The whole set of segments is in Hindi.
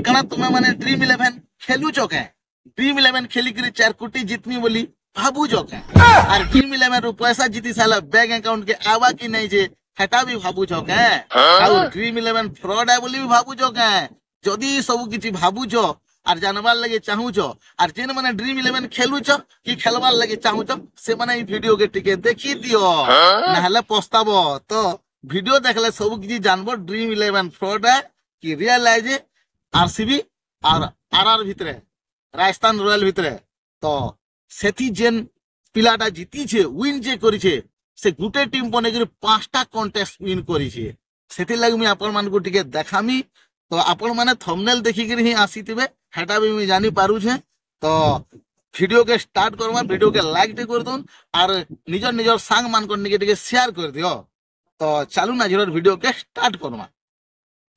कना तुम्हें माने ड्रीम इलेवन खेलु चके ड्रीम इलेवन खेली कर 4 कोटी जितनी बोली भाबू चके और ड्रीम इलेवन रू पैसा जीती साला बैंक अकाउंट के आवा कि नहीं जे हेटा भी भाबू चके और ड्रीम इलेवन फ्रॉड है बोली भी भाबू चके जदि सब किछि भाबू छ और जानबार लगे चाहू छ और जेन माने ड्रीम इलेवन खेलु छ कि खेलबार लगे चाहू छ से माने ई वीडियो के टिके देखि दियो नहले पछताबो तो वीडियो देखले सब किछि जानबो ड्रीम इलेवन फ्रॉड है कि रियल है जे आरसीबी और आरआर भितरे राजस्थान रॉयल भितरे तो सेथि जेन पिलाटा जीती छे विन जे करी छे से गुटे टीम बने कर 5टा कॉन्टेस्ट विन करी छे सेथि लागि मी आपन मान को टिके देखामी तो आपन माने थंबनेल देखि कर ही आसीतिबे हेटा भी मी जानि पारु छे तो वीडियो के स्टार्ट करवा वीडियो के लाइक टे कर दोन और निजर निजर संग मान को टिके शेयर कर दियो तो चालू ना जीरो वीडियो के स्टार्ट करवा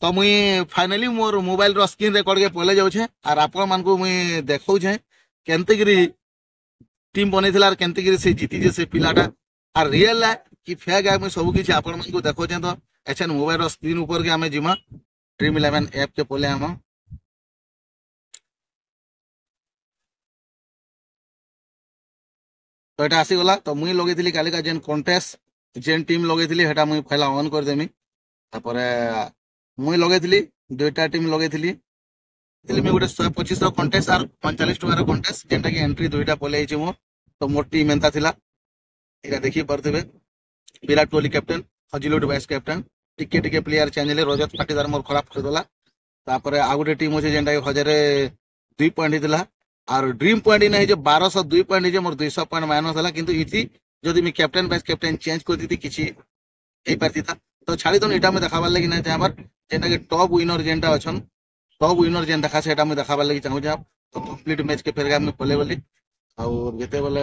तो मुई फाइनली मोर मोबाइल रो स्क्रीन रिकॉर्ड के पले जाउ छे और आपन मान को मुई देखौ छे केनते गिरी टीम बनेथिला और केनते गिरी से जीती जे से पिलाटा और रियल है कि फेक है मुई सब किछि आपन मान को देखौ छे तो एछन मोबाइल रो स्क्रीन ऊपर के हमें जिमा ड्रीम इलेवन ऐप के पले हम तो एटा आसी गला तो मुई लगेथिली काली का जेन कॉन्टेस्ट जेन टीम लगेथिली हेटा मुई पहला ऑन कर देमी तापरे मुई लगेथिली दुईटा टीम लगेथिली मी गोटे 125 कॉन्टेस्ट और 45 टका कॉन्टेस्ट जेनटा की एंट्री दुईटा पले आइछि मोर तो मोर टीम एंता थिला एका देखि परथिबे Virat Kohli captain Hazlewood vice captain टिके टिके प्लेयर चेंज ले रजत पाटीदार मोर खराब कर देला तापरे आ गोटे टीम होचे जेनटा की 1002 पॉइंट हितला और ड्रीम पॉइंट नहीं जे 1202 पॉइंट जे मोर 200 पॉइंट माइनस होला किंतु इति जदि मी कैप्टन वाइस कैप्टन चेंज कर दीती किछि ए परती था तो छाड़ी दन एटा में देखाबार लगी ना हमर जेनटा के टॉप विनर जेनटा अछन टॉप विनर जेन देखा सेटा में देखाबार लगी चाहू जा तो कंप्लीट मैच के फेर में पले बोली और जेते बोले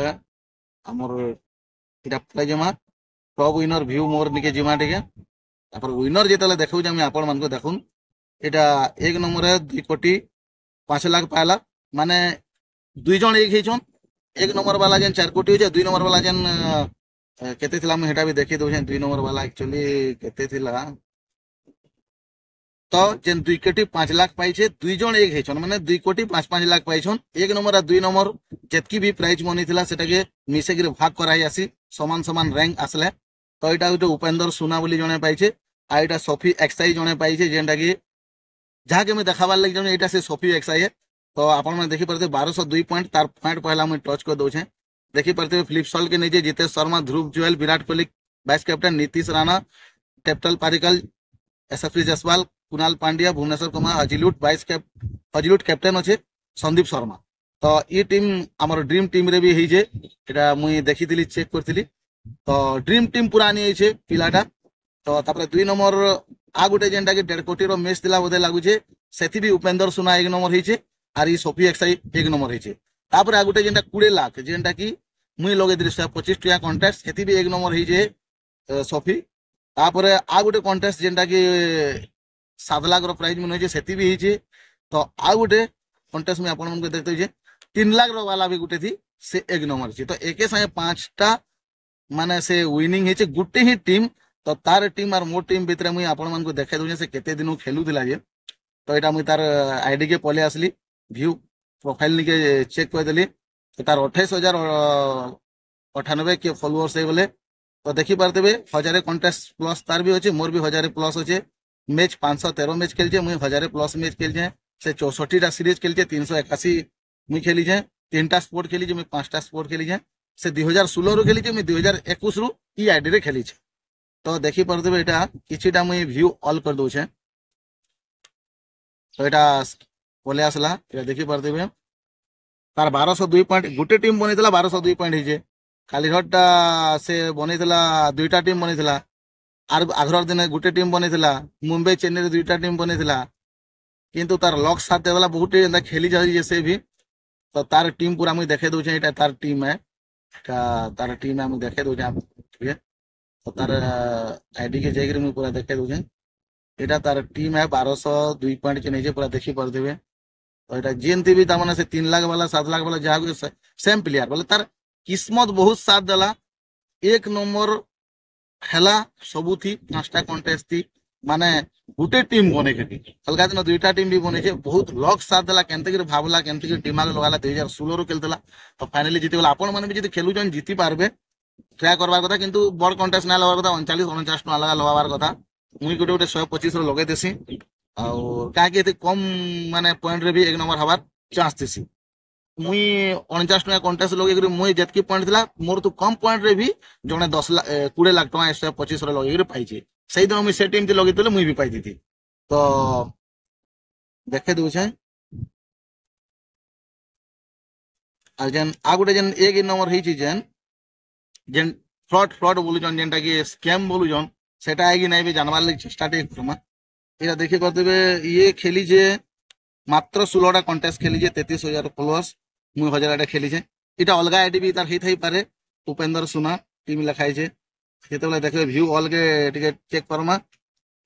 हमर एटा प्ले जमा टॉप विनर व्यू मोर निके जिमा टिके तापर विनर जेतले देखौ जा मैं आपन मान को देखुन एटा 1 नंबर है 2 कोटी 5 लाख पाला माने 2 जन एक हेछन 1 नंबर वाला जेन 4 कोटी हो 2 नंबर वाला जेन केते थिला मैं हेटा भी देखि दउ 2 नंबर वाला एक्चुअली केते थिला तो जेन 2 कोटी 5 लाख पाई छे 2 जन एक हेछन माने 2 कोटी 5 लाख पाई छन 1 नंबर और 2 नंबर जेतकी भी प्राइज मनी थिला सेटा के मिसे के भाग कराई आसी समान समान रैंक आसले तो एटा गोटे उपेंद्र सुना बोली जने पाई छे आ एटा सोफी एक्सआई जने पाई छे जेनटा की जहा के मैं देखाबार लगी जने एटा से सोफी एक्सआई है तो आपन में देखि परते 1202 पॉइंट तार पॉइंट पहला मैं टच कर दउ छे देखि परते फ्लिप सॉल के नीचे Jitesh Sharma Dhruv Jurel Virat Kohli vice captain Nitish Rana captain Padikkal एसएफरी जसवाल कुणाल पांड्या भुवनेश्वर कुमार हजिलुट कैप्टन अच्छे संदीप शर्मा तो ये टीम आमर ड्रीम टीम रे भी है जे एटा मुई देखिथिली चेक करथिली तो ड्रीम टीम पूरा नहीं है पिलाटा तो तापर 2 नंबर आ गोटे जेनटा के 1.5 कोटी रो मैच दिला बोधे लागु छे सेथि भी उपेंद्र सुना 1 नंबर है और ये सोफी एक्सआई 1 नंबर है तापर आ गोटे जेनटा 20 लाख जेनटा की मुई लगे 25 टका कॉन्टेस्ट सेथि भी 1 नंबर है सोफी तापर आ गोटे कॉन्टेस्ट जेनटा की 7 लाख रो प्राइज में होजे सेथि भी है तो आ गोटे कॉन्टेस्ट में आपन मन को देखते जे 3 लाख रो वाला भी गोटे थी से 1 नंबर छी तो एके संगे 5टा माने से विनिंग है गुटे ही टीम तो तार टीम और मोर टीम भितर मुई आपन मान को देखे दउ से केते दिन खेलु दिला जे तो एटा मुई तार आईडी के पले आसली व्यू प्रोफाइल निके चेक कर देली तो तार 28,098 के फॉलोअर्स है बोले तो देखि पारतेबे 1000 कॉन्टेस्ट प्लस तार भी होचे मोर भी 1000 प्लस होचे मैच 513 मैच खेल जे मुई 1000 प्लस मैच खेल जे से 64 टा सीरीज खेल जे 381 मुई खेली जे 3टा स्पोर्ट खेली जे मुई 5टा स्पोर्ट खेली जे से 2016 रो खेली जे मुई 2021 रो ई आईडी रे खेली जे तो देखि पारतेबे एटा किछिटा मुई व्यू ऑल कर दउ छे तो एटा पले आसला एटा देखि पारतेबे तार 1202 पॉइंट गुटे टीम बनेतला 1202 पॉइंट हिजे खाली हटटा से बनेतला दुईटा टीम बनेतला आर आघर दिन गुटे टीम बनेतला मुंबई चेन्नई दुईटा टीम बनेतला किंतु तार लक साथ देवला बहुत एंदा खेली जाई जैसे भी तो तार टीम पूरा मुई देखे दउ छे एटा तार टीम है तार टीम है मुई देखे दउ छे ठीक है तो तार आईडी के जाइगर मुई पूरा देखे दउ छे एटा तार टीम है 1202 पॉइंट के नीचे पूरा देखि पर देबे तो एटा जेनती भी तामाने से 3 लाख वाला 7 लाख वाला जहा सेम प्लेयर बोले तार किस्मत बहुत साथ देला 1 नंबर खेला सबू थी 5टा कॉन्टेस्ट थी ମାନେ ଗୋଟେ टीम बने के अलगा दिन दुईटा टीम भी बने बहुत लक साथ देला केनते कि भाबला केनते कि दिमाग लगाला 2016 रो खेलतला तो फाइनली जीती गला आपण माने भी जदी खेलुजन जीती पारबे ट्राई करबार କଥା କିନ୍ତୁ ବଡ କଣ୍ଟେଷ୍ଟ ନା ଲବାର କଥା 39 49 ଟଙ୍କା ଲଗା ଲଗାବାର କଥା ମୁଇଁ ଗୋଟେ ଗୋଟେ 125 ର ଲଗେଇ ଦେସି ଆଉ କାକି ଏତେ କମ ମାନେ ପଏଣ୍ଟ ରେ ବି ଏକ ନंबर ହବାର ଚାନ୍ସ ଦେସି मुई 49 टका कंटेस्ट लगे मुई जितकी पॉइंट थिला मोर तो कम पॉइंट रे भी जने 10 लाख 20 लाख टका 125 रे लगे पाइछे सही दिन मुई से टीम ते लगे मुई भी पाई थी तो देखे दउछे आ जेन आ गुटे जेन एक नंबर हेछि जेन फ्रॉड फ्रॉड बोलुजन जेनटा कि स्कैम बोलुजन सेटा आगे नहीं भी जानबार लगे चेष्टा टे करमा एरा देखि करदेबे ये खेली जे मात्र 16टा कंटेस्ट खेली जे 33,000 फॉलोअर्स मुई 1000 खेली जे इटा अलगा आईडी भी तार हेई थाई पारे उपेंद्र सुना टीम लिखाई छे केतेबेले देखबे व्यू ऑल के टिके चेक करमा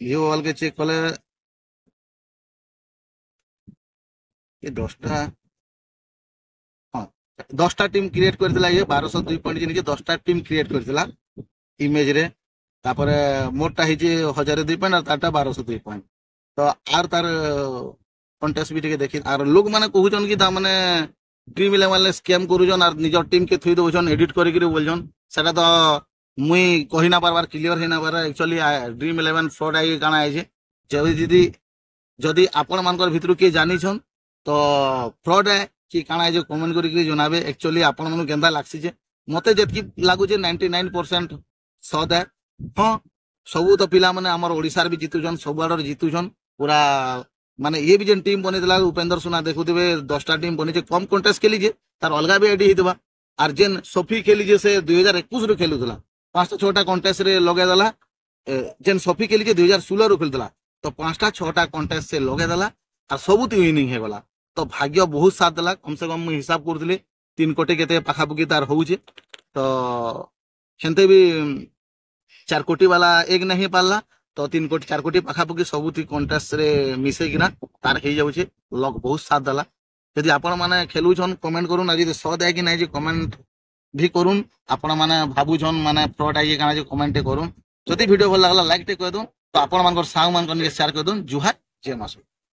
व्यू ऑल के चेक कले ये 10टा हां 10टा टीम क्रिएट करथिला ये 1202 पॉइंट जे 10टा टीम क्रिएट करथिला इमेज रे तापरे मोरटा हेजे 1002 पॉइंट और तारटा 1202 पॉइंट तो आर तार कंटेस्ट भी टिके देखि आर लोग माने कहउजन कि ता माने ड्रीम 11 स्कैम करूजन और निज टीम के थुई दोजन एडिट करिक बोलजन सेटा तो मुई कहि ना पारबार क्लियर हे ना पार एक्चुअली ड्रीम 11 फ्रॉड आई काना आइ जे जदी जदी आपण मानकर भितरु के जानि छन तो फ्रॉड है कि काना जे कमेंट करिक जनाबे एक्चुअली आपण मनु केंदा लागसी जे मते जतकी लागु जे 99% सद है हां सबु तो पिला माने हमर ओडिसा भी जीतुजन सब आडर जीतुजन पूरा माने ये भी जेन टीम बनेला उपेंद्र सुना देखुथिबे 10टा टीम बने कम कंटेस्ट खेली जे तार अलगा भी आईडी हितबा आर जेन सोफी खेली जे से 2021 रो खेलुथला 5टा 6टा कंटेस्ट रे लगे दला जेन सोफी खेली जे 2016 रो खेलुथला तो 5टा 6टा कंटेस्ट से लगे दला और सबुती विनिंग हे गला तो भाग्य बहुत साथ दला कम से कम हिसाब करथले 3 कोटी केते पाखा पुकी तार होउचे तो हेनते भी 4 कोटी वाला एक नहीं पाला तो 3 कोटी 4 कोटी पाखापुकी सबुती कंटेस्ट रे मिसे किना तार हे जाउछे लक बहुत साथ दला यदि आपण माने खेलुछन कमेंट करून आज जे सद है कि नहीं जे कमेंट भी करून आपण माने भाबुछन माने फ्रॉड आई काना जे कमेंट करून जदि वीडियो भल लागला लाइक टे कर दो तो आपण मानकर सांग मान शेयर कर दो जुहार जय मासु।